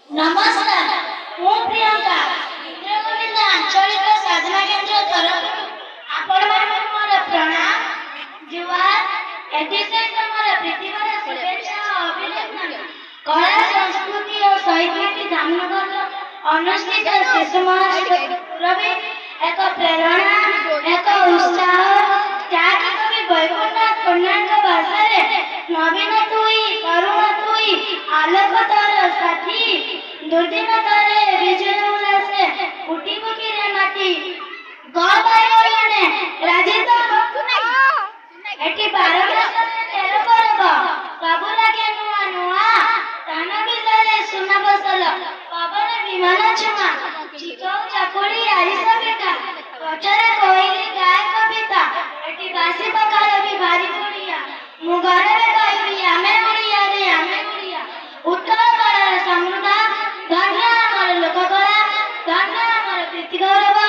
नमस्कार, ମୁଁ ପ୍ରିୟଙ୍କା ଇନ୍ଦ୍ରଗୋବିନ୍ଦ ଆଞ୍ଚଳିକ ସାଧନା କେନ୍ଦ୍ର ତରଫରୁ ଆପଣମାନଙ୍କୁ ମୋର ପ୍ରଣାମ ଜୁହାର ଏଥିସହିତ ମୋର ପ୍ରୀତିଭରା ଶୁଭେଚ୍ଛା ଓ ଅଭିନନ୍ଦନ। କଳା ସଂସ୍କୃତି ଓ ଶହୀଦ ଧାମନଗରର ଅନୁଷ୍ଠିତ ଶିଶୁ ମହୋତ୍ସବରେ ଏକ ପ୍ରେରଣା ଏକ ଉତ୍ସାହ ଯାହାକି କବି ବୈକୁଣ୍ଠ ପୂର୍ଣ୍ଣାଙ୍କ ଭାଷାରେ ନବୀନ ତୁଇ ତରୁଣ ତୁଇ ଆଲୋକ ତୋର ସାଥୀ ଦୁର୍ଦିନ ତାରେ ବିଜୟ ଉଲ୍ଲାସେ ଉଠିବୁ କି ରେ ମାଟି ଗ ଭାଇ ଭଉଣୀମାନେ ରାଜି ତ ଏଠି 12 ମାସରେ 13 ପର୍ବ ସବୁ ଲାଗେ ନୂଆ ନୂଆ ଧାନ ବିଲରେ ସୁନା ଫସଲ ପବନ ବିମାନ ଛୁମା ଚିତଉ ଚକୁଳି ଆରିସା ପିଠା ଗଛରେ କୋଇଲି ଗାଏ କବିତା ଏଠି ବାସି ପଖାଳ ବି ଭାରି ବଢିଆ ମୁଁ ଗର୍ବରେ କହିବି ଆମେ ଓଡ଼ିଆ ରେ ଆମେ ଓଡ଼ିଆ ଉତ୍କଳ କଳାର ସମୃଦ୍ଧ ଧନ୍ୟ ଆମର ଲୋକକଳା ଧନ୍ୟ ଆମର ପ୍ରୀତି ଗୌରବ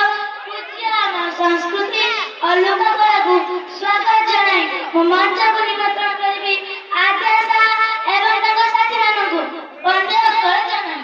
ପୂଜ୍ୟ ଆମ ସଂସ୍କୃତି ଓ ଲୋକକଳାକୁ ସ୍ୱାଗତ ଜଣାଇ ମୁଁ ମଞ୍ଚକୁ ନିମନ୍ତ୍ରଣ କରିବି ଆଦ୍ୟାଶା ଏବଂ ତାଙ୍କ ସାଥୀମାନଙ୍କୁ ବନ୍ଦେ ଉତ୍କଳ ଜଣାଇ।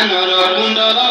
ଜ୍ଞାନର କୁଣ୍ଡଳ